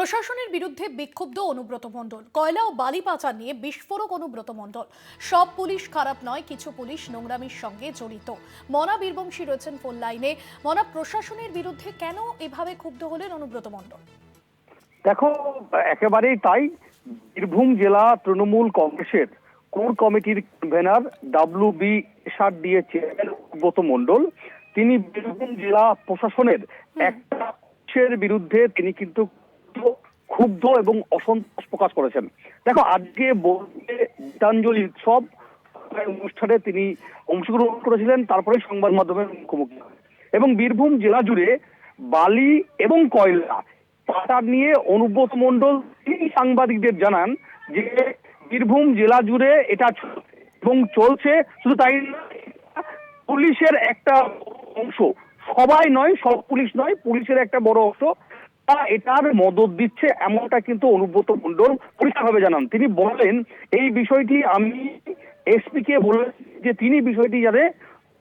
প্রশাসনের বিরুদ্ধে বিক্ষুব্ধ অনুব্রত মণ্ডল। কয়লা ও বালি পাচার নিয়ে বিস্ফোরক অনুব্রত মণ্ডল। সব পুলিশ খারাপ নয়, কিছু পুলিশ নোংরামির সঙ্গে জড়িত। মনা বীরবংশী রয়েছেন ফোন লাইনে। মনা, প্রশাসনের বিরুদ্ধে কেন এভাবে ক্ষুব্ধ হলেন অনুব্রত মণ্ডল? দেখো, একেবারেই তাই। বীরভূম জেলা তৃণমূল কংগ্রেসের কোর কমিটির convener WBSRD chairman Anubrata Mondal, তিনি বীরভূম জেলা প্রশাসনের একটা বিরুদ্ধে তিনি কিন্তু ক্ষুব্ধ এবং অসন্তোষ প্রকাশ করেছেন। দেখো, আজকে গীতাঞ্জলি উৎসব অনুষ্ঠানে তিনি অংশগ্রহণ করেছিলেন, তারপরে সংবাদ মাধ্যমের মুখোমুখি এবং বীরভূম জেলা জুড়ে বালি এবং কয়লা পাচার নিয়ে অনুব্রত মণ্ডল তিনি সাংবাদিকদের জানান যে বীরভূম জেলা জুড়ে এটা এবং চলছে। শুধু তাই পুলিশের একটা অংশ, সবাই নয়, সব পুলিশ নয়, পুলিশের একটা বড় অংশ এটার মদত দিচ্ছে, এমনটা কিন্তু অনুব্রত মণ্ডল পরিষ্কারভাবে জানান। তিনি বলেন, এই বিষয়টি আমি এসপি কে বলেছি যে তিনি বিষয়টি যাতে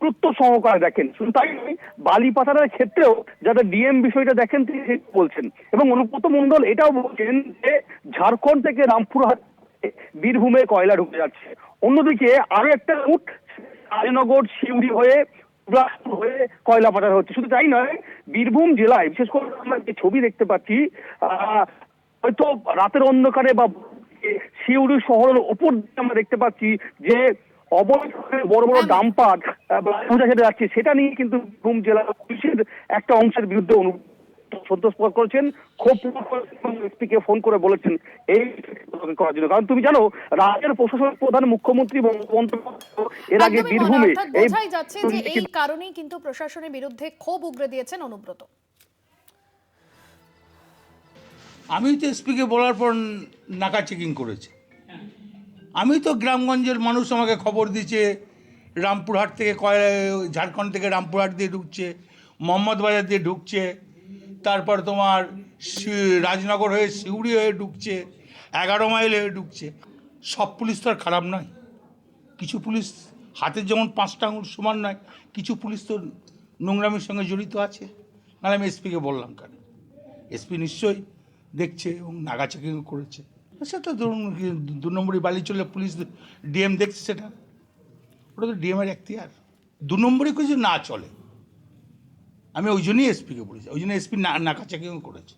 গুরুত্ব সহকারে দেখেন। শুধু তাই নয়, বালি পাচারের ক্ষেত্রেও যাতে ডিএম বিষয়টা দেখেন তিনি বলছেন। এবং অনুব্রত মণ্ডল এটাও বলছেন যে ঝাড়খণ্ড থেকে রামপুরহাট বীরভূমে কয়লা ঢুকে যাচ্ছে। অন্যদিকে আরো একটা রুট রাজনগর শিউড়ি হয়ে হয়ে কয়লা পাচার হচ্ছে। শুধু তাই নয়, বীরভূম জেলায় বিশেষ করে আমরা যে ছবি দেখতে পাচ্ছি, হয়তো রাতের অন্ধকারে বা শিউড়ি শহরের ওপর আমরা দেখতে পাচ্ছি যে অবৈধ বড় বড় ডাম্পার যাচ্ছে, সেটা নিয়ে কিন্তু বীরভূম জেলা পুলিশের একটা অংশের বিরুদ্ধে সন্তোষ প্রকাশ করেছেন, ক্ষোভ প্রকাশ করেছেন, এসপিকে ফোন করে বলেছেন এই করার জন্য। কারণ তুমি জানো, রাজ্যের প্রশাসন প্রধান মুখ্যমন্ত্রী এর আগে বীরভূমে বোঝাই যাচ্ছে যে এই কারণেই কিন্তু প্রশাসনের বিরুদ্ধে ক্ষোভ উগরে দিয়েছেন অনুব্রত। আমি তো এসপিকে বলার পর নাকা চেকিং করেছি। আমি তো গ্রামগঞ্জের মানুষ আমাকে খবর দিচ্ছে রামপুরহাট থেকে ঝাড়খণ্ড থেকে রামপুরহাট দিয়ে ঢুকছে, মোহাম্মদ বাজার দিয়ে ঢুকছে, তারপর তোমার রাজনগর হয়ে শিউড়ি হয়ে ঢুকছে, 11 মাইল হয়ে ঢুকছে। সব পুলিশ তো আর খারাপ নয়, কিছু পুলিশ হাতের যেমন 5টা আঙুল সমান নয়, কিছু পুলিশ তো নোংরামির সঙ্গে জড়িত আছে। নাহলে আমি এসপিকে বললাম কেন? এসপি নিশ্চয়ই দেখছে এবং নাগা চেকিং করেছে। সেটা ধরুন 2 নম্বরই বালি চলে পুলিশ ডিএম দেখছে, সেটা ওটা তো ডিএমের এখতিয়ার। 2 নম্বরই কিছু না চলে, আমি ওই জন্যই এসপিকে বলেছি, ওই জন্য এসপি নাকা চেকিং করেছে।